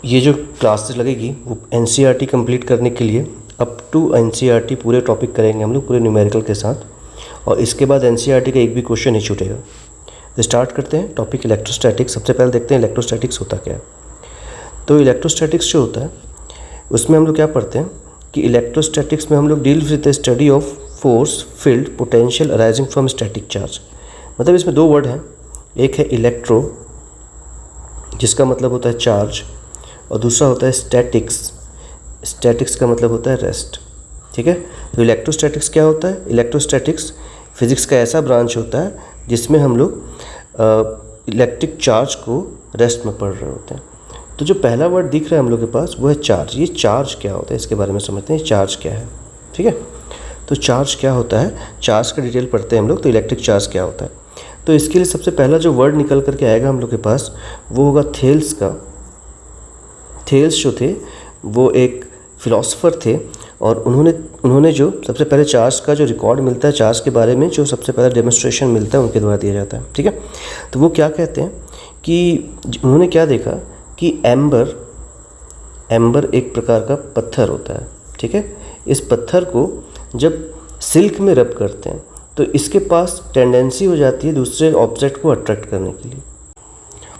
ये जो क्लासेस लगेगी वो एनसीईआरटी कंप्लीट करने के लिए अप टू एनसीईआरटी पूरे टॉपिक करेंगे हम लोग पूरे न्यूमेरिकल के साथ, और इसके बाद एनसीईआरटी का एक भी क्वेश्चन नहीं छूटेगा। तो स्टार्ट करते हैं टॉपिक इलेक्ट्रोस्टैटिक्स। सबसे पहले देखते हैं इलेक्ट्रोस्टैटिक्स होता क्या है। तो इलेक्ट्रोस्टैटिक्स जो होता है उसमें हम लोग क्या पढ़ते हैं कि इलेक्ट्रोस्टैटिक्स में हम लोग deal with the study of force, field, potential arising from static charge. मतलब इसमें दो वर्ड हैं, एक है इलेक्ट्रो जिसका मतलब होता है चार्ज, और दूसरा होता है स्टैटिक्स। स्टैटिक्स का मतलब होता है रेस्ट। ठीक है, तो इलेक्ट्रोस्टैटिक्स क्या होता है? इलेक्ट्रोस्टैटिक्स फिजिक्स का ऐसा ब्रांच होता है जिसमें हम लोग इलेक्ट्रिक चार्ज को रेस्ट में पढ़ रहे होते हैं। तो जो पहला वर्ड दिख रहा है हम लोग के पास वो है चार्ज। ये चार्ज क्या होता है इसके बारे में समझते हैं, चार्ज क्या है। ठीक है, तो चार्ज क्या होता है, चार्ज का डिटेल पढ़ते हैं हम लोग। तो इलेक्ट्रिक चार्ज क्या होता है, तो इसके लिए सबसे पहला जो वर्ड निकल करके आएगा हम लोग के पास वो होगा थेल्स का। थेल्स जो थे वो एक फिलोसोफर थे, और उन्होंने जो सबसे पहले चार्ज का जो रिकॉर्ड मिलता है, चार्ज के बारे में जो सबसे पहला डेमोन्स्ट्रेशन मिलता है उनके द्वारा दिया जाता है। ठीक है, तो वो क्या कहते हैं कि उन्होंने क्या देखा कि एम्बर एक प्रकार का पत्थर होता है। ठीक है, इस पत्थर को जब सिल्क में रब करते हैं तो इसके पास टेंडेंसी हो जाती है दूसरे ऑब्जेक्ट को अट्रैक्ट करने के लिए,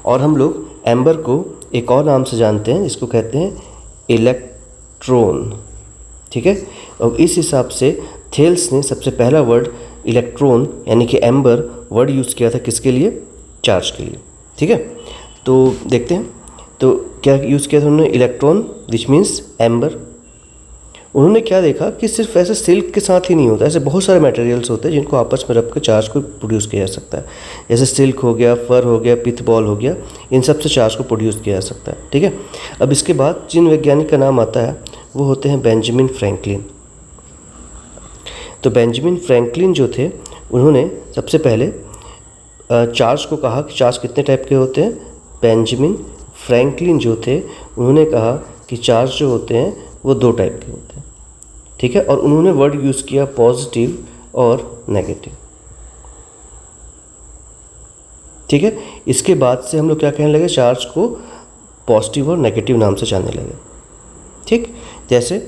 और हम लोग एम्बर को एक और नाम से जानते हैं जिसको कहते हैं इलेक्ट्रॉन। ठीक है, और इस हिसाब से थेल्स ने सबसे पहला वर्ड इलेक्ट्रॉन यानी कि एम्बर वर्ड यूज़ किया था किसके लिए? चार्ज के लिए। ठीक है, तो देखते हैं तो क्या यूज़ किया था उन्होंने? Electron which means amber. उन्होंने क्या देखा कि सिर्फ ऐसे सिल्क के साथ ही नहीं होता, ऐसे बहुत सारे मटेरियल्स होते हैं जिनको आपस में रख कर चार्ज को प्रोड्यूस किया जा सकता है। जैसे सिल्क हो गया, फर हो गया, पिथ बॉल हो गया, इन सब से चार्ज को प्रोड्यूस किया जा सकता है। ठीक है, अब इसके बाद जिन वैज्ञानिक का नाम आता है वो होते हैं बेंजामिन फ्रैंकलिन। तो बेंजामिन फ्रैंकलिन जो थे उन्होंने सबसे पहले चार्ज को कहा कि चार्ज कितने टाइप के होते हैं। बेंजामिन फ्रैंकलिन जो थे उन्होंने कहा कि चार्ज जो होते हैं वो दो टाइप के होते हैं। ठीक है, और उन्होंने वर्ड यूज़ किया पॉजिटिव और नेगेटिव। ठीक है, इसके बाद से हम लोग क्या कहने लगे, चार्ज को पॉजिटिव और नेगेटिव नाम से जानने लगे। ठीक, जैसे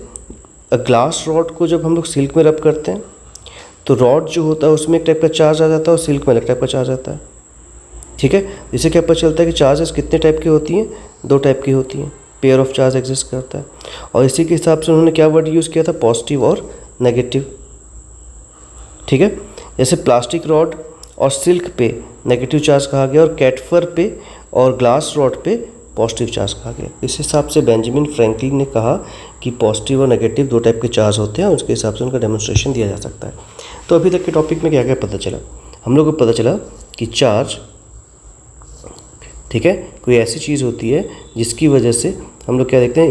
ग्लास रॉड को जब हम लोग सिल्क में रब करते हैं तो रॉड जो होता है उसमें एक टाइप का चार्ज आ जाता है और सिल्क में अलग टाइप का चार्ज आता है। ठीक है, इससे क्या पता चलता है कि चार्जेस कितने टाइप की होती हैं? दो टाइप की होती हैं, पेयर ऑफ चार्ज एग्जिस्ट करता है। और इसी के हिसाब से उन्होंने क्या वर्ड यूज़ किया था? पॉजिटिव और नेगेटिव। ठीक है, जैसे प्लास्टिक रॉड और सिल्क पे नेगेटिव चार्ज कहा गया और कैटफर पे और ग्लास रॉड पे पॉजिटिव चार्ज कहा गया। इस हिसाब से बेंजामिन फ्रैंकलिन ने कहा कि पॉजिटिव और नेगेटिव दो टाइप के चार्ज होते हैं, और उसके हिसाब से उनका डेमोन्स्ट्रेशन दिया जा सकता है। तो अभी तक के टॉपिक में क्या क्या पता चला? हम लोग को पता चला कि चार्ज, ठीक है, कोई ऐसी चीज़ होती है जिसकी वजह से हम लोग क्या देखते हैं,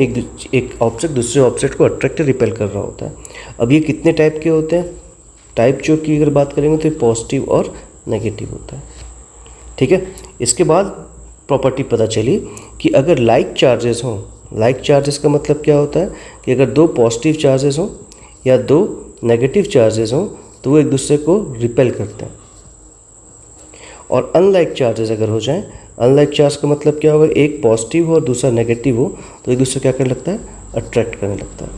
एक ऑब्जेक्ट दूसरे ऑब्जेक्ट को अट्रैक्ट रिपेल कर रहा होता है। अब ये कितने टाइप के होते हैं? टाइप जो की अगर बात करेंगे तो पॉजिटिव और नेगेटिव होता है। ठीक है, इसके बाद प्रॉपर्टी पता चली कि अगर लाइक चार्जेस हों, लाइक चार्जेस का मतलब क्या होता है कि अगर दो पॉजिटिव चार्जेस हों या दो नेगेटिव चार्जेस हों तो वो एक दूसरे को रिपेल करते हैं। और अनलाइक चार्जेस अगर हो जाएं, अनलाइक चार्ज का मतलब क्या होगा, एक पॉजिटिव हो और दूसरा नेगेटिव हो तो एक दूसरे क्या करने लगता है? अट्रैक्ट करने लगता है।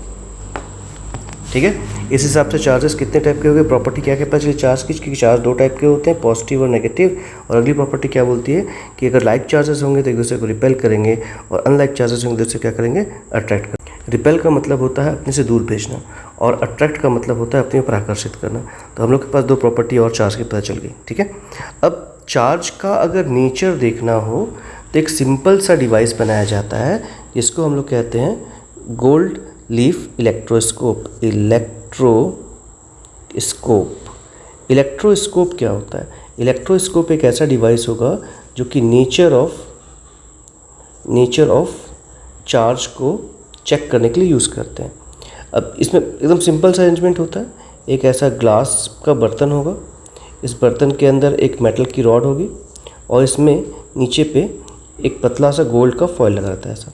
ठीक है, इस हिसाब से चार्जेस कितने टाइप के हो गए, प्रॉपर्टी क्या क्या पता चली चार्ज की, क्योंकि चार्ज दो टाइप के होते हैं, पॉजिटिव और नेगेटिव। और अगली प्रॉपर्टी क्या बोलती है कि अगर लाइक चार्जेस होंगे तो एक दूसरे को रिपेल करेंगे, और अनलाइक चार्जेस होंगे तो दूसरे क्या करेंगे? अट्रैक्ट करेंगे। रिपेल का मतलब होता है अपने से दूर भेजना, और अट्रैक्ट का मतलब होता है अपने ऊपर आकर्षित करना। तो हम लोग के पास दो प्रॉपर्टी और चार्ज की पता चल गई। ठीक है, अब चार्ज का अगर नेचर देखना हो तो एक सिंपल सा डिवाइस बनाया जाता है जिसको हम लोग कहते हैं गोल्ड लीफ इलेक्ट्रोस्कोप। इलेक्ट्रोस्कोप क्या होता है? इलेक्ट्रोस्कोप एक ऐसा डिवाइस होगा जो कि नेचर ऑफ चार्ज को चेक करने के लिए यूज़ करते हैं। अब इसमें एकदम सिंपल सा अरेंजमेंट होता है। एक ऐसा ग्लास का बर्तन होगा, इस बर्तन के अंदर एक मेटल की रॉड होगी और इसमें नीचे पे एक पतला सा गोल्ड का फॉयल लगा रहता है। ऐसा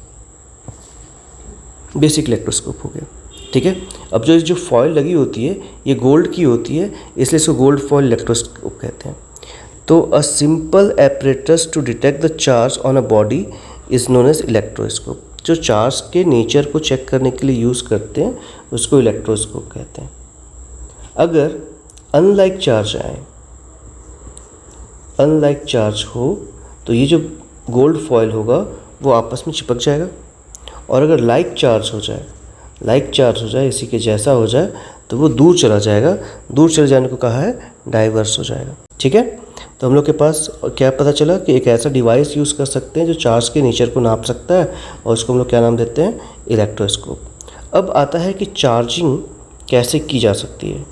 बेसिक इलेक्ट्रोस्कोप हो गया। ठीक है, अब जो फॉयल लगी होती है ये गोल्ड की होती है, इसलिए इसको गोल्ड फॉयल इलेक्ट्रोस्कोप कहते हैं। तो a simple apparatus to detect the charge on a body is known as electroscope. जो चार्ज के नेचर को चेक करने के लिए यूज़ करते हैं उसको इलेक्ट्रोस्कोप कहते हैं। अगर अनलाइक चार्ज हो तो ये जो गोल्ड फॉयल होगा वो आपस में चिपक जाएगा, और अगर लाइक चार्ज हो जाए इसी के जैसा हो जाए तो वो दूर चला जाएगा। दूर चले जाने को कहा है डाइवर्स हो जाएगा। ठीक है, तो हम लोग के पास क्या पता चला कि एक ऐसा डिवाइस यूज़ कर सकते हैं जो चार्ज के नेचर को नाप सकता है, और उसको हम लोग क्या नाम देते हैं, इलेक्ट्रोस्कोप। अब आता है कि चार्जिंग कैसे की जा सकती है,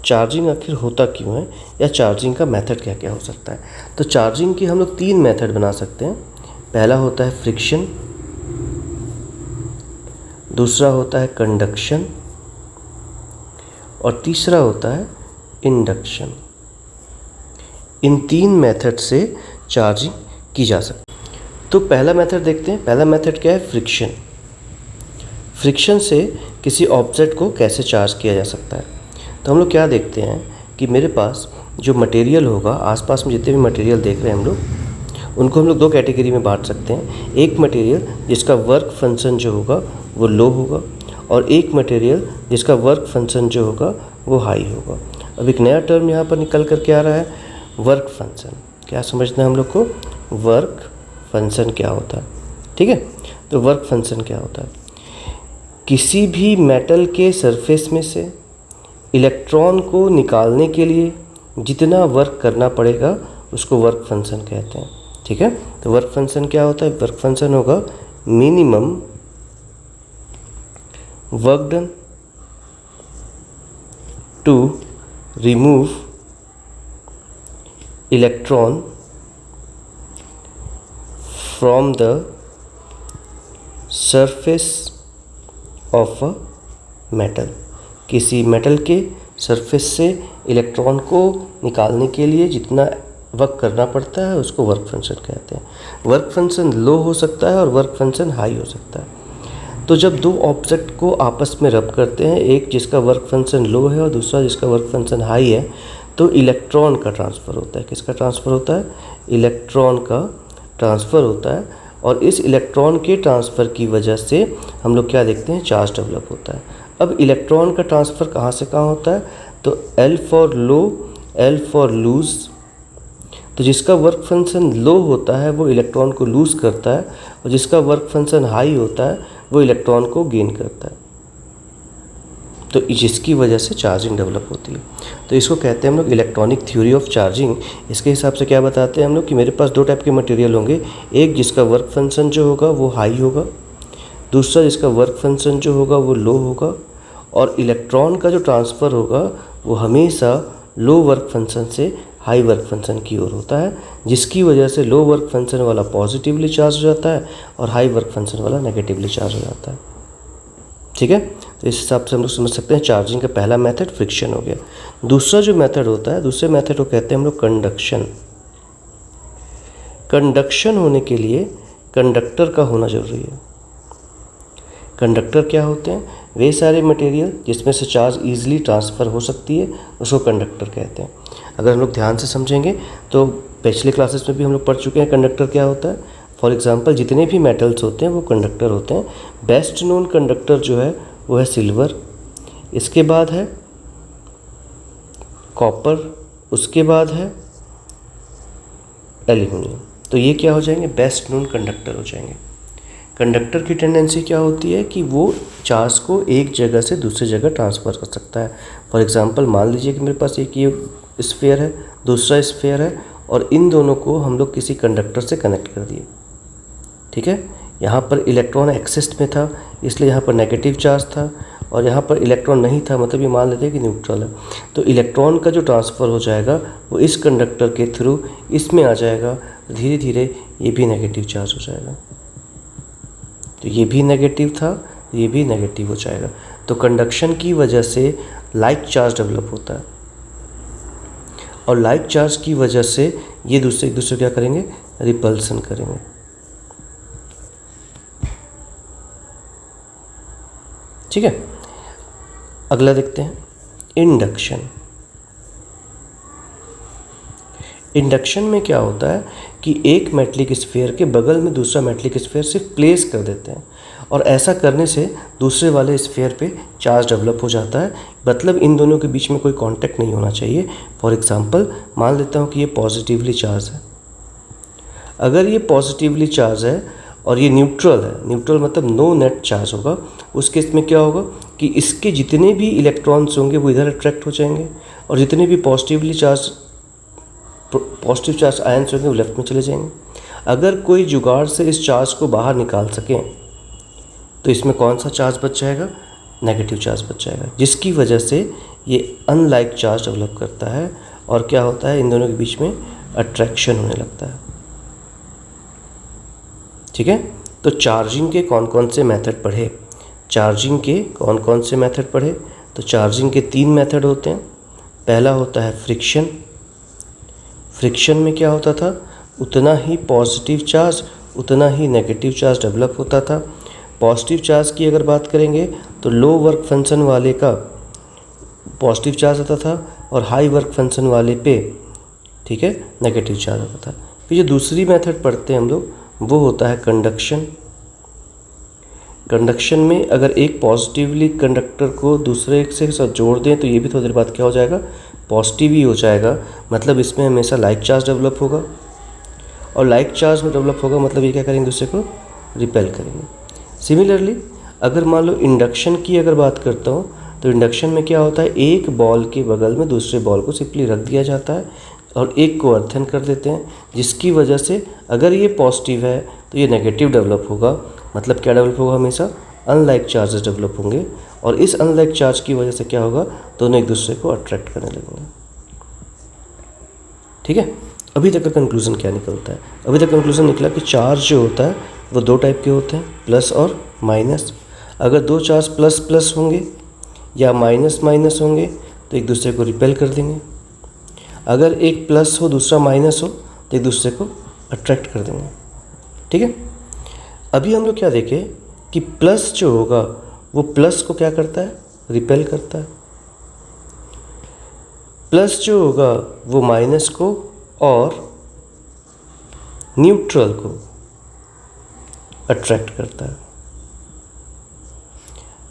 चार्जिंग आखिर होता क्यों है, या चार्जिंग का मेथड क्या क्या हो सकता है। तो चार्जिंग की हम लोग 3 मेथड बना सकते हैं। पहला होता है फ्रिक्शन, दूसरा होता है कंडक्शन, और तीसरा होता है इंडक्शन। इन 3 मेथड से चार्जिंग की जा सकती है। तो पहला मेथड देखते हैं। पहला मेथड क्या है, फ्रिक्शन। फ्रिक्शन से किसी ऑब्जेक्ट को कैसे चार्ज किया जा सकता है। तो हम लोग क्या देखते हैं कि मेरे पास जो मटेरियल होगा, आसपास में जितने भी मटेरियल देख रहे हैं हम लोग, उनको हम लोग 2 कैटेगरी में बांट सकते हैं। एक मटेरियल जिसका वर्क फंक्शन जो होगा वो लो होगा, और एक मटेरियल जिसका वर्क फंक्शन जो होगा वो हाई होगा। अब एक नया टर्म यहाँ पर निकल कर के आ रहा है, वर्क फंक्शन। क्या समझना है हम लोग को, वर्क फंक्शन क्या होता है। ठीक है, तो वर्क फंक्शन क्या होता है, किसी भी मेटल के सरफेस में से इलेक्ट्रॉन को निकालने के लिए जितना वर्क करना पड़ेगा उसको वर्क फंक्शन कहते हैं। ठीक है, तो वर्क फंक्शन क्या होता है, वर्क फंक्शन होगा minimum work done to remove electron from the surface of a metal. किसी मेटल के सरफेस से इलेक्ट्रॉन को निकालने के लिए जितना वर्क करना पड़ता है उसको वर्क फंक्शन कहते हैं। वर्क फंक्शन लो हो सकता है और वर्क फंक्शन हाई हो सकता है। तो जब 2 ऑब्जेक्ट को आपस में रब करते हैं, एक जिसका वर्क फंक्शन लो है और दूसरा जिसका वर्क फंक्शन हाई है, तो इलेक्ट्रॉन का ट्रांसफ़र होता है। किसका ट्रांसफ़र होता है, इलेक्ट्रॉन का ट्रांसफ़र होता है। और इस इलेक्ट्रॉन के ट्रांसफ़र की वजह से हम लोग क्या देखते हैं, चार्ज डेवलप होता है। अब इलेक्ट्रॉन का ट्रांसफ़र कहाँ से कहाँ होता है, तो L for low, L for loose. तो जिसका वर्क फंक्शन लो होता है वो इलेक्ट्रॉन को लूज़ करता है, और जिसका वर्क फंक्शन हाई होता है वो इलेक्ट्रॉन को गेन करता है। तो जिसकी वजह से चार्जिंग डेवलप होती है। तो इसको कहते हैं हम लोग इलेक्ट्रॉनिक थ्योरी ऑफ चार्जिंग। इसके हिसाब से क्या बताते हैं हम लोग कि मेरे पास 2 टाइप के मटेरियल होंगे, एक जिसका वर्क फंक्शन जो होगा वो हाई होगा, दूसरा जिसका वर्क फंक्शन जो होगा वो लो होगा, और इलेक्ट्रॉन का जो ट्रांसफ़र होगा वो हमेशा लो वर्क फंक्शन से हाई वर्क फंक्शन की ओर होता है, जिसकी वजह से लो वर्क फंक्शन वाला पॉजिटिवली चार्ज हो जाता है और हाई वर्क फंक्शन वाला नेगेटिवली चार्ज हो जाता है। ठीक है, तो इस हिसाब से हम लोग समझ सकते हैं चार्जिंग का पहला मेथड फ्रिक्शन हो गया। दूसरा जो मेथड होता है, दूसरे मेथड को कहते हैं हम लोग कंडक्शन। कंडक्शन होने के लिए कंडक्टर का होना जरूरी है। कंडक्टर क्या होते हैं, वे सारे मटेरियल जिसमें से चार्ज ईजिली ट्रांसफ़र हो सकती है उसको कंडक्टर कहते हैं। अगर हम लोग ध्यान से समझेंगे तो पिछले क्लासेस में भी हम लोग पढ़ चुके हैं कंडक्टर क्या होता है। फॉर एग्जांपल जितने भी मेटल्स होते हैं वो कंडक्टर होते हैं। बेस्ट नोन कंडक्टर जो है वो है सिल्वर, इसके बाद है कॉपर, उसके बाद है एल्यूमिनियम। तो ये क्या हो जाएंगे, बेस्ट नोन कंडक्टर हो जाएंगे। कंडक्टर की टेंडेंसी क्या होती है कि वो चार्ज को एक जगह से दूसरी जगह ट्रांसफ़र कर सकता है। फॉर एग्जांपल मान लीजिए कि मेरे पास एक ये स्फीयर है, दूसरा स्फीयर है, और इन दोनों को हम लोग किसी कंडक्टर से कनेक्ट कर दिए। ठीक है, यहाँ पर इलेक्ट्रॉन एक्सिस में था इसलिए यहाँ पर नेगेटिव चार्ज था, और यहाँ पर इलेक्ट्रॉन नहीं था, मतलब ये मान लेते हैं कि न्यूट्रल है। तो इलेक्ट्रॉन का जो ट्रांसफ़र हो जाएगा वो इस कंडक्टर के थ्रू इसमें आ जाएगा, धीरे धीरे ये भी नेगेटिव चार्ज हो जाएगा। तो ये भी नेगेटिव था, ये भी नेगेटिव हो जाएगा। तो कंडक्शन की वजह से लाइक चार्ज डेवलप होता है, और लाइक चार्ज की वजह से ये एक दूसरे क्या करेंगे, रिपल्सन करेंगे। ठीक है, अगला देखते हैं इंडक्शन। इंडक्शन में क्या होता है कि एक मेटलिक स्फीयर के बगल में दूसरा मेटलिक स्फीयर सिर्फ प्लेस कर देते हैं। और ऐसा करने से दूसरे वाले स्फीयर पे चार्ज डेवलप हो जाता है, मतलब इन दोनों के बीच में कोई कांटेक्ट नहीं होना चाहिए। फॉर एग्जांपल मान लेता हूँ कि ये पॉजिटिवली चार्ज है। अगर ये पॉजिटिवली चार्ज है और ये न्यूट्रल है, न्यूट्रल मतलब नो नेट चार्ज होगा, उस केस में क्या होगा कि इसके जितने भी इलेक्ट्रॉन्स होंगे वो इधर अट्रैक्ट हो जाएंगे और जितने भी पॉजिटिव चार्ज आयंस होंगे वो लेफ्ट में चले जाएंगे। अगर कोई जुगाड़ से इस चार्ज को बाहर निकाल सकें तो इसमें कौन सा चार्ज बच जाएगा? नेगेटिव चार्ज बच जाएगा, जिसकी वजह से ये अनलाइक चार्ज डेवलप करता है और क्या होता है, इन दोनों के बीच में अट्रैक्शन होने लगता है। ठीक है, तो चार्जिंग के कौन कौन से मेथड पढ़े? चार्जिंग के कौन कौन से मेथड पढ़े? तो चार्जिंग के 3 मेथड होते हैं। पहला होता है फ्रिक्शन। फ्रिक्शन में क्या होता था, उतना ही पॉजिटिव चार्ज उतना ही नेगेटिव चार्ज डेवलप होता था। पॉजिटिव चार्ज की अगर बात करेंगे तो लो वर्क फंक्शन वाले का पॉजिटिव चार्ज आता था और हाई वर्क फंक्शन वाले पे, ठीक है, नेगेटिव चार्ज आता था। फिर जो दूसरी मेथड पढ़ते हैं हम लोग वो होता है कंडक्शन। कंडक्शन में अगर एक पॉजिटिवली कंडक्टर को दूसरे से साथ जोड़ दें तो ये भी थोड़ी देर बाद क्या हो जाएगा, पॉजिटिव ही हो जाएगा, मतलब इसमें हमेशा लाइक चार्ज डेवलप होगा और लाइक चार्ज में डेवलप होगा मतलब ये क्या करेंगे, दूसरे को रिपेल करेंगे। सिमिलरली अगर मान लो इंडक्शन की अगर बात करता हूँ तो इंडक्शन में क्या होता है, एक बॉल के बगल में दूसरे बॉल को सिंपली रख दिया जाता है और एक को अर्थन कर देते हैं, जिसकी वजह से अगर ये पॉजिटिव है तो ये नेगेटिव डेवलप होगा, मतलब क्या डेवलप होगा, हमेशा अनलाइक चार्जेस डेवलप होंगे और इस अनलाइक चार्ज की वजह से क्या होगा, दोनों एक दूसरे को अट्रैक्ट करने लगेंगे। ठीक है, अभी तक का कंक्लूज़न क्या निकलता है? अभी तक कंक्लूज़न निकला कि चार्ज जो होता है वो 2 टाइप के होते हैं, प्लस और माइनस। अगर 2 चार्ज प्लस प्लस होंगे या माइनस माइनस होंगे तो एक दूसरे को रिपेल कर देंगे। अगर एक प्लस हो दूसरा माइनस हो तो एक दूसरे को अट्रैक्ट कर देंगे। ठीक है, अभी हम लोग क्या देखें कि प्लस जो होगा वो प्लस को क्या करता है, रिपेल करता है। प्लस जो होगा वो माइनस को और न्यूट्रल को अट्रैक्ट करता है।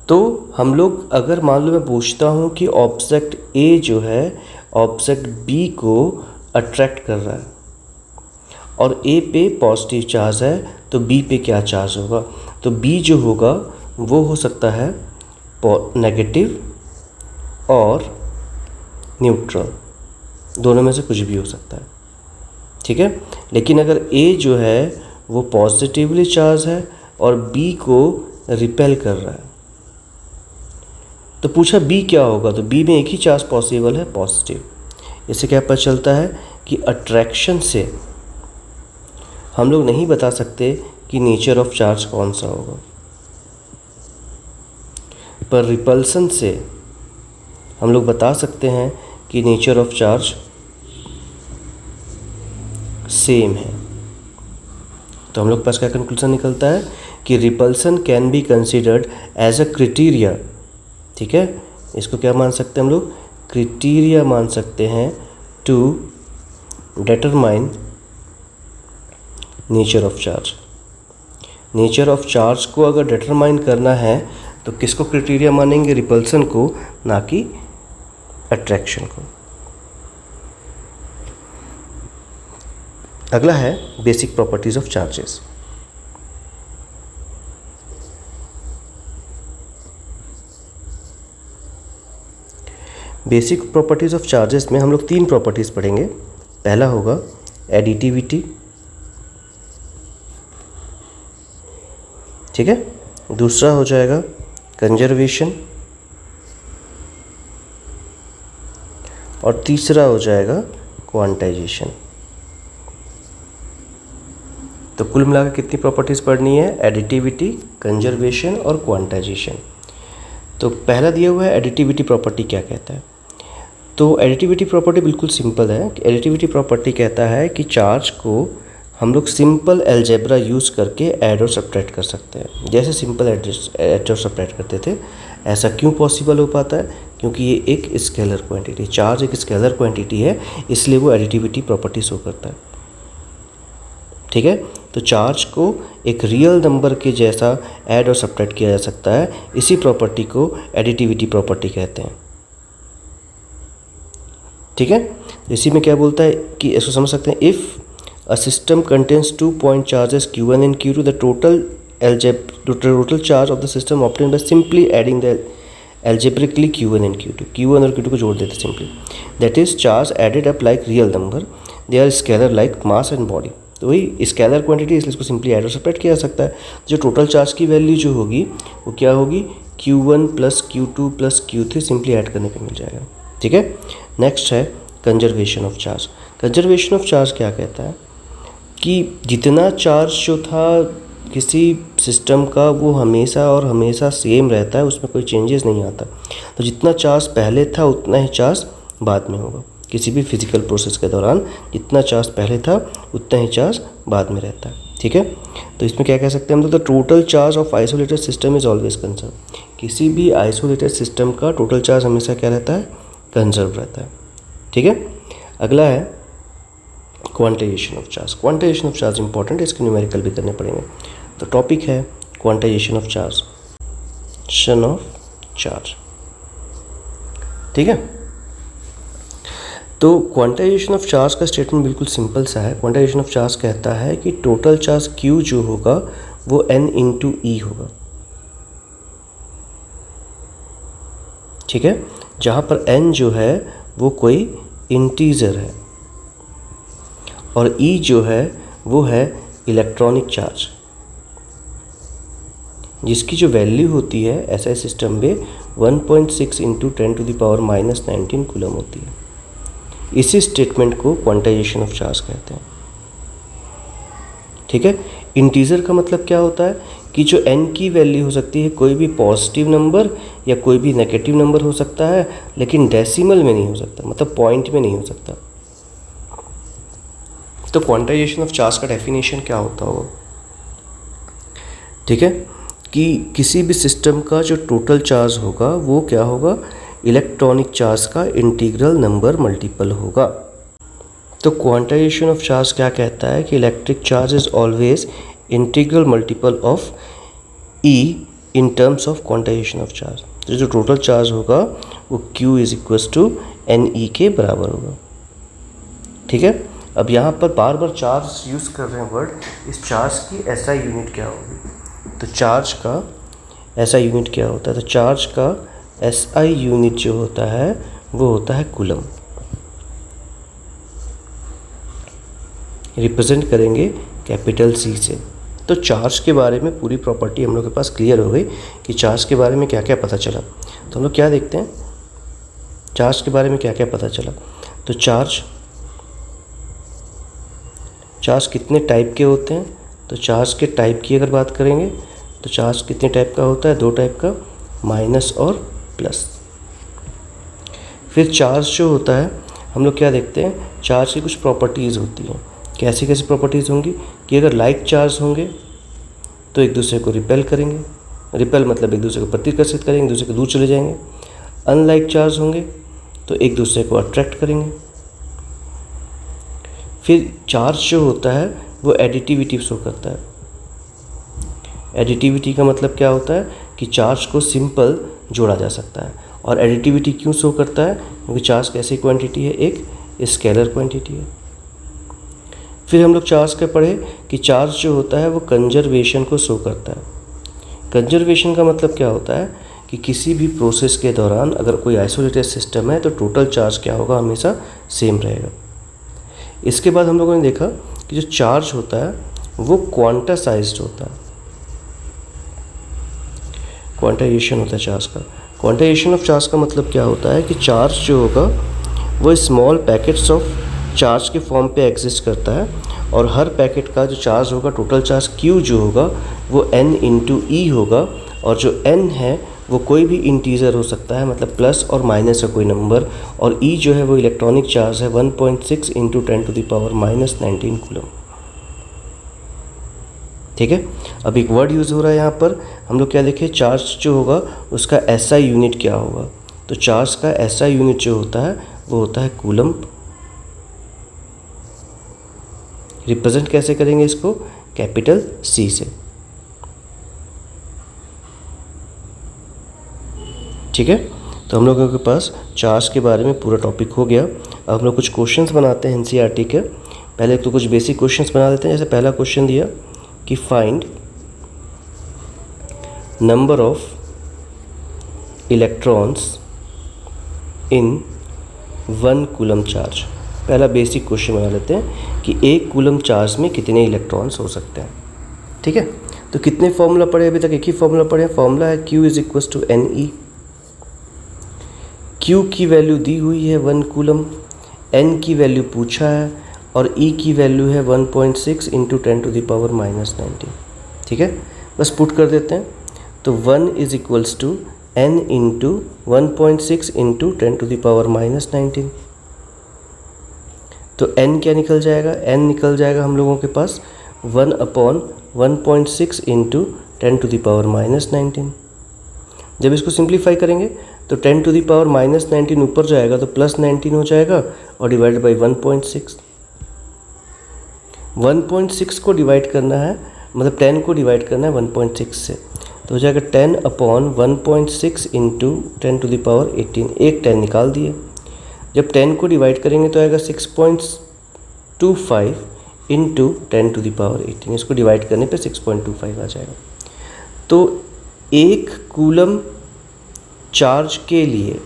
तो हम लोग अगर मान लो मैं पूछता हूँ कि ऑब्जेक्ट ए जो है ऑब्जेक्ट बी को अट्रैक्ट कर रहा है और ए पे पॉजिटिव चार्ज है तो बी पे क्या चार्ज होगा, तो बी जो होगा वो हो सकता है नेगेटिव और न्यूट्रल, दोनों में से कुछ भी हो सकता है। ठीक है, लेकिन अगर ए जो है वो पॉजिटिवली चार्ज है और बी को रिपेल कर रहा है तो पूछा बी क्या होगा, तो बी में एक ही चार्ज पॉसिबल है, पॉजिटिव। इससे क्या पता चलता है कि अट्रैक्शन से हम लोग नहीं बता सकते कि नेचर ऑफ चार्ज कौन सा होगा, पर रिपल्सन से हम लोग बता सकते हैं कि नेचर ऑफ चार्ज सेम है। तो हम लोग के पास क्या कंक्लूजन निकलता है कि repulsion can be considered as a criteria. ठीक है, इसको क्या मान सकते हैं हम लोग, क्राइटेरिया मान सकते हैं to determine nature of charge. Nature of charge को अगर डिटरमाइन करना है तो किसको क्राइटेरिया मानेंगे, रिपल्सन को, ना कि अट्रैक्शन को। अगला है basic properties of charges. Basic properties of charges में हम लोग 3 प्रॉपर्टीज पढ़ेंगे। पहला होगा एडिटिविटी, ठीक है, दूसरा हो जाएगा कंजर्वेशन और तीसरा हो जाएगा क्वांटाइजेशन। तो कुल मिलाकर कितनी प्रॉपर्टीज़ पढ़नी है, एडिटिविटी, कंजर्वेशन और क्वांटाइजेशन। तो पहला दिया हुआ है एडिटिविटी प्रॉपर्टी क्या कहता है। तो एडिटिविटी प्रॉपर्टी बिल्कुल सिंपल है कि एडिटिविटी प्रॉपर्टी कहता है कि चार्ज को हम लोग सिंपल अलजेब्रा यूज़ करके ऐड और सब्ट्रैक्ट कर सकते हैं। जैसे सिंपल ऐड और सब्ट्रैक्ट करते थे, ऐसा क्यों पॉसिबल हो पाता है, क्योंकि ये एक स्केलर क्वांटिटी, चार्ज एक स्केलर क्वांटिटी है, इसलिए वो एडिटिविटी प्रॉपर्टी शो करता है। ठीक है, तो चार्ज को एक रियल नंबर के जैसा ऐड और सब्ट्रैक्ट किया जा सकता है। इसी प्रॉपर्टी को एडिटिविटी प्रॉपर्टी कहते हैं। ठीक है, इसी में क्या बोलता है कि इसको समझ सकते हैं, if a system contains 2 point charges Q1 and Q2, the total charge of the system obtained by simply adding the algebraically Q1 and Q1 और Q2 को जोड़ देते simply, that is charge added up like real number, they are scalar like mass and body। तो वही scalar quantity, इसलिए इसको simply add और subtract किया जा सकता है। जो टोटल चार्ज की वैल्यू जो होगी वो क्या होगी, Q1 plus Q2 plus Q3 simply add करने पर मिल जाएगा। ठीक है, नेक्स्ट है conservation of charge. Conservation of charge क्या कहता है कि जितना चार्ज जो था किसी सिस्टम का वो हमेशा और हमेशा सेम रहता है, उसमें कोई चेंजेस नहीं आता। तो जितना चार्ज पहले था उतना ही चार्ज बाद में होगा। किसी भी फिजिकल प्रोसेस के दौरान जितना चार्ज पहले था उतना ही चार्ज बाद में रहता है। ठीक है, तो इसमें क्या कह सकते हैं हम लोग, the total charge of isolated system is always conserve. किसी भी आइसोलेटेड सिस्टम का टोटल चार्ज हमेशा क्या रहता है, कंजर्व रहता है। ठीक है, अगला है quantization of charge. Quantization of charge important है, इसके न्यूमेरिकल भी करने पड़ेंगे। तो टॉपिक है क्वांटाइजेशन ऑफ चार्ज, शन ऑफ चार्ज। ठीक है, तो क्वांटाइजेशन ऑफ चार्ज का स्टेटमेंट बिल्कुल सिंपल सा है। क्वांटाइजेशन ऑफ चार्ज कहता है कि टोटल चार्ज Q जो होगा वो N इंटू E होगा। ठीक है, जहाँ पर N जो है वो कोई इंटीजर है और E जो है वो है इलेक्ट्रॉनिक चार्ज, जिसकी जो वैल्यू होती है ऐसा सिस्टम में 1.6 इंटू 10⁻⁻19 कूलम होती है। इसी स्टेटमेंट को क्वांटाइजेशन ऑफ चार्ज कहते हैं। ठीक है, इंटीजर का मतलब क्या होता है कि जो n की वैल्यू हो सकती है कोई भी पॉजिटिव नंबर या कोई भी नेगेटिव नंबर हो सकता है, लेकिन डेसिमल में नहीं हो सकता, मतलब पॉइंट में नहीं हो सकता। तो क्वांटाइजेशन ऑफ चार्ज का डेफिनेशन क्या होता होगा, ठीक है, कि किसी भी सिस्टम का जो टोटल चार्ज होगा वो क्या होगा, इलेक्ट्रॉनिक चार्ज का इंटीग्रल नंबर मल्टीपल होगा। तो क्वांटाइजेशन ऑफ चार्ज क्या कहता है कि electric charge is always integral multiple of E in terms of quantization of charge. तो जो टोटल चार्ज होगा वो Q is equals to NE के बराबर होगा। ठीक है, अब यहाँ पर बार बार चार्ज यूज़ कर रहे हैं वर्ड, इस चार्ज की SI यूनिट क्या होगी, तो चार्ज का SI यूनिट क्या होता है, तो चार्ज का SI यूनिट जो होता है वो होता है कूलम। रिप्रेजेंट करेंगे कैपिटल C से। तो चार्ज के बारे में पूरी प्रॉपर्टी हम लोग के पास क्लियर हो गई कि चार्ज के बारे में क्या क्या पता चला। तो हम लोग क्या देखते हैं, चार्ज के बारे में क्या क्या पता चला। तो चार्ज कितने टाइप के होते हैं, तो चार्ज के टाइप की अगर बात करेंगे तो चार्ज कितने टाइप का होता है, दो टाइप का, माइनस और प्लस। फिर चार्ज जो होता है हम लोग क्या देखते हैं, चार्ज की कुछ प्रॉपर्टीज़ होती हैं। कैसी कैसी प्रॉपर्टीज़ होंगी कि अगर लाइक चार्ज होंगे तो एक दूसरे को रिपेल करेंगे, रिपेल मतलब एक दूसरे को प्रतिकर्षित करेंगे, एक दूसरे को दूर चले जाएंगे। अनलाइक चार्ज होंगे तो एक दूसरे को अट्रैक्ट करेंगे। फिर चार्ज जो होता है वो एडिटिविटी शो करता है। एडिटिविटी का मतलब क्या होता है कि चार्ज को सिंपल जोड़ा जा सकता है। और एडिटिविटी क्यों शो करता है, क्योंकि चार्ज कैसी क्वांटिटी है, एक स्केलर क्वांटिटी है। फिर हम लोग चार्ज का पढ़े कि चार्ज जो होता है वो कंजर्वेशन को शो करता है। कंजर्वेशन का मतलब क्या होता है कि किसी भी प्रोसेस के दौरान अगर कोई आइसोलेटेड सिस्टम है तो टोटल चार्ज क्या होगा, हमेशा सेम रहेगा। इसके बाद हम लोगों ने देखा कि जो चार्ज होता है वो क्वांटासाइज्ड होता है। क्वांटाइजेशन होता है चार्ज का। क्वांटाइजेशन ऑफ चार्ज का मतलब क्या होता है कि चार्ज जो होगा वो स्मॉल पैकेट्स ऑफ चार्ज के फॉर्म पे एग्जिस्ट करता है और हर पैकेट का जो चार्ज होगा, टोटल चार्ज Q जो होगा वो N इंटू E होगा। और जो N है वो कोई भी इंटीजर हो सकता है, मतलब प्लस और माइनस का कोई नंबर। और E जो है वो इलेक्ट्रॉनिक चार्ज है 1.6 इंटू 10⁻⁻19 कूलम। ठीक है, अब एक वर्ड यूज़ हो रहा है यहाँ पर, हम लोग क्या देखें, चार्ज जो होगा उसका SI यूनिट क्या होगा। तो चार्ज का SI यूनिट जो होता है वो होता है कूलम। रिप्रेजेंट कैसे करेंगे इसको, कैपिटल C से। ठीक है, तो हम लोगों के पास चार्ज के बारे में पूरा टॉपिक हो गया। अब हम लोग कुछ क्वेश्चंस बनाते हैं एनसीईआरटी के। पहले तो कुछ बेसिक क्वेश्चंस बना देते हैं। जैसे पहला क्वेश्चन दिया कि find number of electrons in 1 coulomb charge. पहला बेसिक क्वेश्चन बना लेते हैं कि 1 कूलम चार्ज में कितने इलेक्ट्रॉन्स हो सकते हैं। ठीक है, तो कितने फॉर्मूला पढ़े अभी तक? एक ही फॉर्मूला पढ़े। फॉर्मूला है Q is equal to NE। Q की वैल्यू दी हुई है 1 कूलम, N की वैल्यू पूछा है और E की वैल्यू है 1.6 इंटू 10⁻⁻19। ठीक है, बस पुट कर देते हैं। तो 1 is equals to N into 1.6 into 10⁻⁻19। तो N क्या निकल जाएगा? N निकल जाएगा हम लोगों के पास 1/1.6 इंटू 10⁻⁻19। जब इसको सिंप्लीफाई करेंगे तो 10⁻⁻19 ऊपर जाएगा तो प्लस 19 हो जाएगा और डिवाइडेड बाई 1.6। 1.6 को डिवाइड करना है, मतलब 10 को डिवाइड करना है 1.6 से, तो हो जाएगा 10/1.6 इंटू 10⁻18। एक 10 निकाल दिए। जब 10 को डिवाइड करेंगे तो आएगा 6.25 इंटू 10⁻18। इसको डिवाइड करने पे 6.25 आ जाएगा। तो 1 कूलम चार्ज के लिए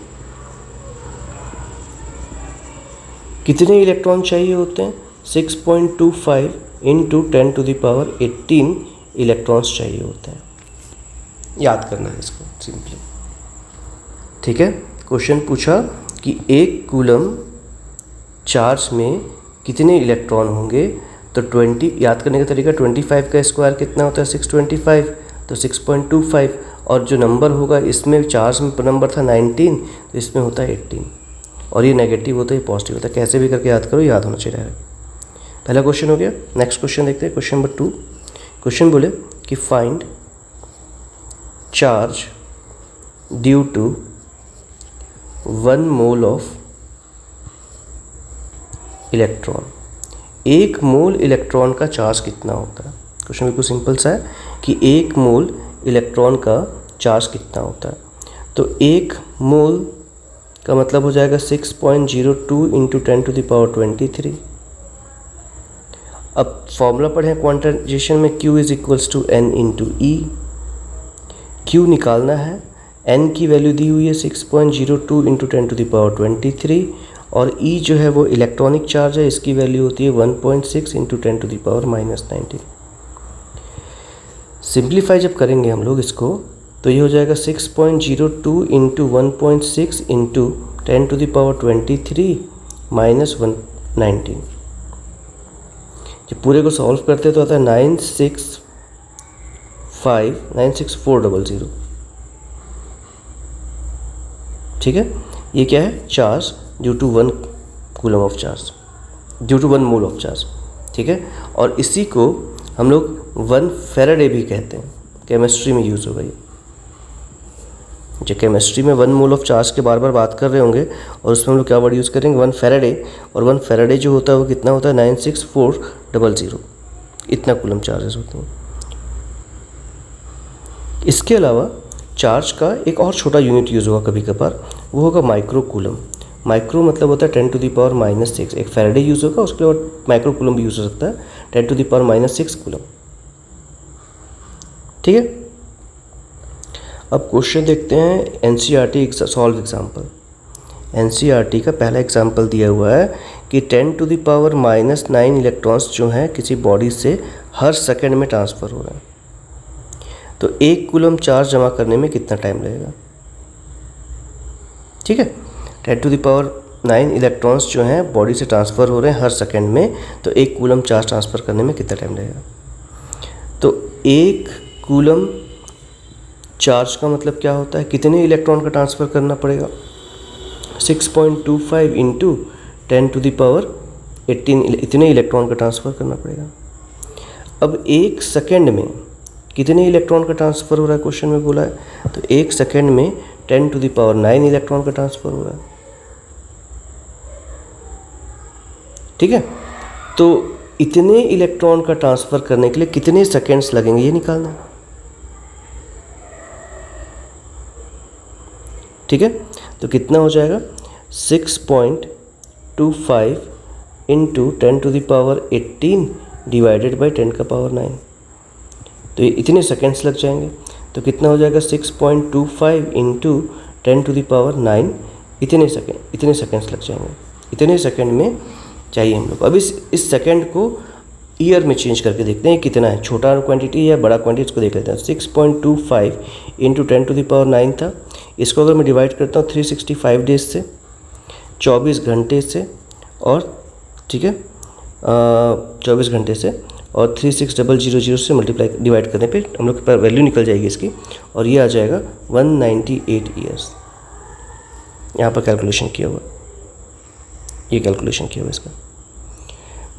कितने इलेक्ट्रॉन चाहिए होते हैं? 6.25 इंटू 10⁻18 इलेक्ट्रॉन्स चाहिए होते हैं। याद करना है इसको सिंपली। ठीक है, क्वेश्चन पूछा कि 1 कूलम चार्ज में कितने इलेक्ट्रॉन होंगे, तो 20 याद करने का तरीका 25 का स्क्वायर कितना होता है? 625, तो 6.25, और जो नंबर होगा इसमें चार्ज में नंबर था 19, तो इसमें होता है 18, और ये नेगेटिव होता है, ये पॉजिटिव होता है। कैसे भी करके याद करो, याद होना चाहिए। पहला क्वेश्चन हो गया। नेक्स्ट क्वेश्चन देखते हैं, क्वेश्चन नंबर 2। क्वेश्चन बोले कि find charge due to 1 mole of electron. 1 mole electron का चार्ज कितना होता है? क्वेश्चन बिल्कुल सिंपल सा है कि 1 मोल इलेक्ट्रॉन का चार्ज कितना होता है। तो 1 मोल का मतलब हो जाएगा 6.02 इंटू 10⁻23। अब फॉर्मूला पढ़ें क्वांटाइजेशन में, Q is equals to N into E। Q निकालना है, N की वैल्यू दी हुई है 6.02 इंटू 10⁻23, और E जो है वो इलेक्ट्रॉनिक चार्ज है, इसकी वैल्यू होती है 1.6 इंटू 10⁻⁻19। सिंप्लीफाई जब करेंगे हम लोग इसको तो ये हो जाएगा 6.02 इंटू 1.6 इंटू 10⁻23 माइनस 119। जब पूरे को सॉल्व करते हैं तो आता है 96400। ठीक है, ये क्या है? Charge due to 1 coulomb of charge, due to 1 mole of charge. ठीक है, और इसी को हम लोग 1 फैराडे भी कहते हैं, केमिस्ट्री में यूज़ होगा ये। जो केमिस्ट्री में 1 मोल ऑफ चार्ज के बार बार बात कर रहे होंगे और उसमें हम लोग क्या वर्ड यूज़ करेंगे? 1 फैराडे। और 1 फैराडे जो होता है वो कितना होता है? 96400। इतना कूलम चार्जेस होते हैं। इसके अलावा चार्ज का एक और छोटा यूनिट यूज़ होगा कभी कभार, वो होगा माइक्रो कूलम। माइक्रो मतलब होता है 10⁻⁻6। एक फैराडे यूज़ होगा, उसके बाद माइक्रो कूलम भी यूज़ हो सकता है, 10⁻⁻6 कूलम। ठीक है, अब क्वेश्चन देखते हैं एनसीईआरटी सॉल्व एग्जाम्पल। एनसीईआरटी का पहला एग्जाम्पल दिया हुआ है कि 10⁻⁻9 इलेक्ट्रॉन्स जो हैं किसी बॉडी से हर सेकंड में ट्रांसफ़र हो रहे हैं। तो 1 कूलम चार्ज जमा करने में कितना टाइम लगेगा? ठीक है, 10⁻9 इलेक्ट्रॉन्स जो हैं बॉडी से ट्रांसफ़र हो रहे हैं हर सेकंड में, तो 1 कूलम चार्ज ट्रांसफ़र करने में कितना टाइम लगेगा? तो 1 कूलम चार्ज का मतलब क्या होता है? कितने इलेक्ट्रॉन का ट्रांसफ़र करना पड़ेगा? 6.25 इंटू 10⁻18 इतने इलेक्ट्रॉन का ट्रांसफ़र करना पड़ेगा। अब 1 सेकेंड में कितने इलेक्ट्रॉन का ट्रांसफ़र हो रहा है? क्वेश्चन में बोला है, तो 1 सेकेंड में 10⁻9 इलेक्ट्रॉन का ट्रांसफ़र हो रहा है। ठीक है, तो इतने इलेक्ट्रॉन का ट्रांसफ़र करने के लिए कितने सेकेंड्स लगेंगे ये निकालना है। ठीक है, तो कितना हो जाएगा 6.25 इंटू 10⁻18 डिवाइडेड बाई 10⁻9। तो ये इतने सेकेंड्स लग जाएंगे। तो कितना हो जाएगा 6.25 इंटू 10⁻9, इतने सेकेंड्स लग जाएंगे। इतने सेकेंड में चाहिए हम लोग। अब इस सेकेंड को ईयर में चेंज करके देखते हैं कितना है, छोटा क्वांटिटी या बड़ा क्वांटिटी, इसको देख लेते हैं। 6.25 इंटू 10⁻9 था। इसको अगर मैं डिवाइड करता हूँ 365 डेज से, 24 घंटे से, और ठीक है 24 घंटे से, और 36000 से मल्टीप्लाई डिवाइड करने पे हम लोग के पास वैल्यू निकल जाएगी इसकी, और ये आ जाएगा 198 ईयर्स। यहाँ पर कैलकुलेशन किया हुआ, ये कैलकुलेशन किया हुआ इसका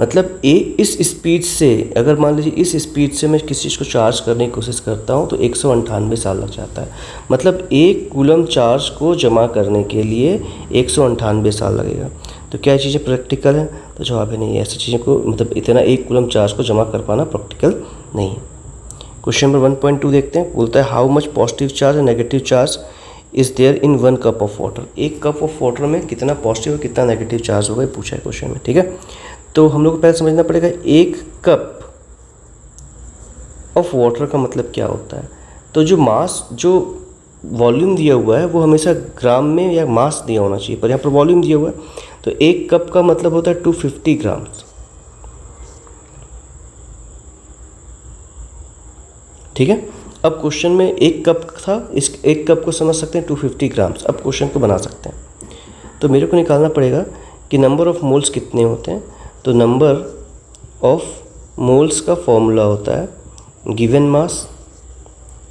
मतलब इस स्पीड से, अगर मान लीजिए इस स्पीड से मैं किसी चीज़ को चार्ज करने की कोशिश करता हूँ तो 198 साल लग जाता है। मतलब 1 कूलम चार्ज को जमा करने के लिए 198 साल लगेगा। तो क्या चीज़ें प्रैक्टिकल है? तो जवाब है नहीं है। ऐसी चीज़ों को मतलब इतना 1 कूलम चार्ज को जमा कर पाना प्रैक्टिकल नहीं है। क्वेश्चन नंबर 1.2 देखते हैं। बोलता है how much positive charge and negative charge is there in 1 cup of water. 1 cup of water में कितना पॉजिटिव और कितना नेगेटिव चार्ज होगा, ये पूछा है क्वेश्चन में। ठीक है, तो हम लोग को पहले समझना पड़ेगा 1 कप ऑफ वाटर का मतलब क्या होता है। तो जो मास, जो वॉल्यूम दिया हुआ है वो हमेशा ग्राम में या मास दिया होना चाहिए, पर यहाँ पर वॉल्यूम दिया हुआ है। तो 1 कप का मतलब होता है 250 ग्राम्स। ठीक है, अब क्वेश्चन में 1 कप था, इस 1 कप को समझ सकते हैं 250 ग्राम्स। अब क्वेश्चन को बना सकते हैं। तो मेरे को निकालना पड़ेगा कि नंबर ऑफ़ मोल्स कितने होते हैं। तो नंबर ऑफ मोल्स का फॉर्मूला होता है given mass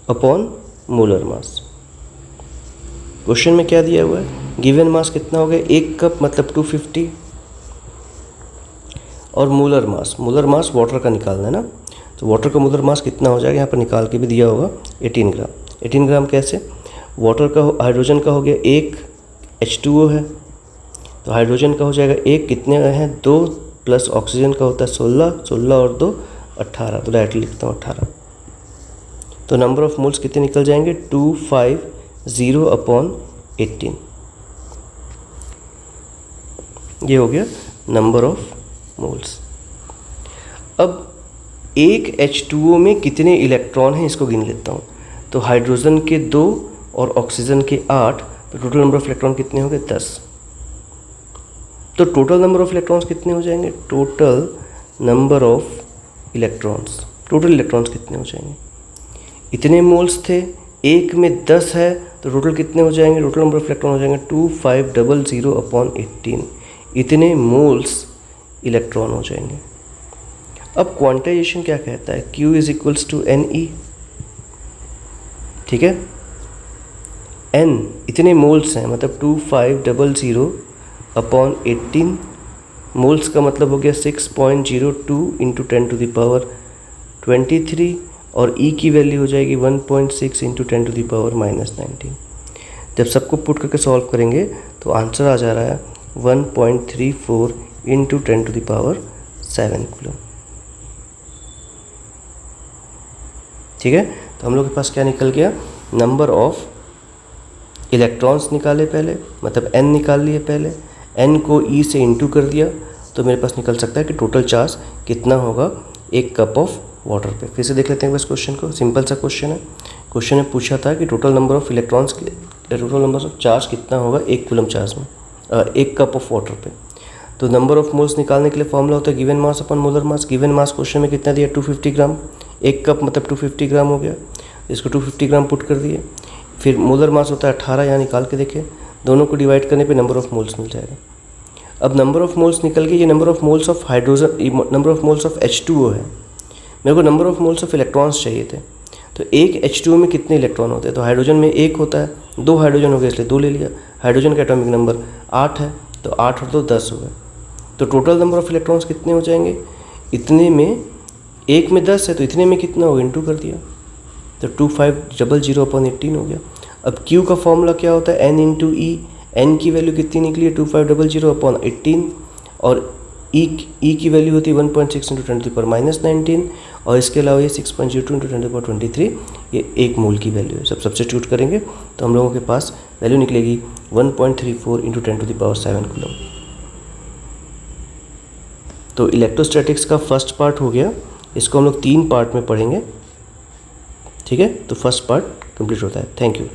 upon molar mass. Question में क्या दिया हुआ है, गिवन मास कितना हो गया 1 कप मतलब 250, और मोलर मास वाटर का निकालना है ना। तो वाटर का मोलर मास कितना हो जाएगा, यहाँ पर निकाल के भी दिया होगा 18 ग्राम। 18 ग्राम कैसे, वाटर का हाइड्रोजन का हो गया 1, H2O है, तो हाइड्रोजन का हो जाएगा 1, कितने हैं 2, प्लस ऑक्सीजन का होता है 16 और 2 18। तो डायरेक्टली लिखता हूँ 18। तो नंबर ऑफ मोल्स कितने निकल जाएंगे 250 अपॉन 18। ये हो गया नंबर ऑफ मोल्स। अब एक H2O में कितने इलेक्ट्रॉन हैं इसको गिन लेता हूँ। तो हाइड्रोजन के 2 और ऑक्सीजन के 8, तो टोटल नंबर ऑफ इलेक्ट्रॉन कितने हो गए 10। तो टोटल नंबर ऑफ इलेक्ट्रॉन्स कितने हो जाएंगे, total number of electrons, total electrons कितने हो जाएंगे, इतने मोल्स थे, एक में 10 है, तो टोटल कितने हो जाएंगे, टोटल नंबर ऑफ इलेक्ट्रॉन हो जाएंगे 2500 अपॉन 18। इतने मोल्स इलेक्ट्रॉन हो जाएंगे। अब क्वांटाइजेशन क्या कहता है, Q is equals to NE। ठीक है, N इतने मोल्स हैं मतलब 2500 अपॉन 18। मोल्स का मतलब हो गया 6.02 इंटू 10⁻23, और E की वैल्यू हो जाएगी 1.6 इंटू 10⁻−19। जब सबको पुट करके सॉल्व करेंगे तो आंसर आ जा रहा है 1.34 इंटू 10⁻7 कूलम। ठीक है, तो हम लोग के पास क्या निकल गया, नंबर ऑफ इलेक्ट्रॉन्स निकाले पहले, मतलब N निकाल लिए पहले, N को E से इंटू कर दिया, तो मेरे पास निकल सकता है कि टोटल चार्ज कितना होगा 1 कप ऑफ वाटर पे। फिर से देख लेते हैं बस क्वेश्चन को, सिंपल सा क्वेश्चन है। क्वेश्चन में पूछा था कि total number of electrons, total number of charge कितना होगा 1 कूलम चार्ज में, 1 कप ऑफ वाटर पे। तो नंबर ऑफ मोल्स निकालने के लिए फॉर्मूला होता है given mass upon molar mass. Given mass question में कितना दिया 250 ग्राम, 1 कप मतलब 250 ग्राम हो गया, इसको 250 ग्राम पुट कर दिए। फिर मोलर मास होता है 18, यहाँ निकाल के देखें, दोनों को डिवाइड करने पे नंबर ऑफ मोल्स मिल जाएगा। अब नंबर ऑफ मोल्स निकल गए, ये number of moles of hydrogen, number of moles of H2O है। मेरे को number of moles of electrons चाहिए थे। तो एक H2O में कितने इलेक्ट्रॉन होते हैं, तो हाइड्रोजन में 1 होता है, 2 हाइड्रोजन हो गए इसलिए 2 ले लिया। हाइड्रोजन का एटॉमिक नंबर 8 है, तो 8 और 2 10 हो गए। तो टोटल नंबर ऑफ इलेक्ट्रॉन्स कितने हो जाएंगे, इतने में 1 में 10 है तो इतने में कितना होगा, इंटू कर दिया, तो 2500 अपॉन 18 हो गया। अब Q का फॉर्मूला क्या होता है, N इंटू E। N की वैल्यू कितनी निकली है 2500 अपॉन 18, और ई की वैल्यू होती है 1.6 इंटू 10⁻⁻19 और इसके अलावा ये 6.02 इंटू 10⁻23 ये 1 मोल की वैल्यू है। सब सब्स्टिट्यूट करेंगे तो हम लोगों के पास वैल्यू निकलेगी 1.34 इंटू 10⁻7 कूलम। तो इलेक्ट्रोस्टैटिक्स का फर्स्ट पार्ट हो गया, इसको हम लोग 3 पार्ट में पढ़ेंगे, ठीक है। तो फर्स्ट पार्ट कंप्लीट होता है। Thank you.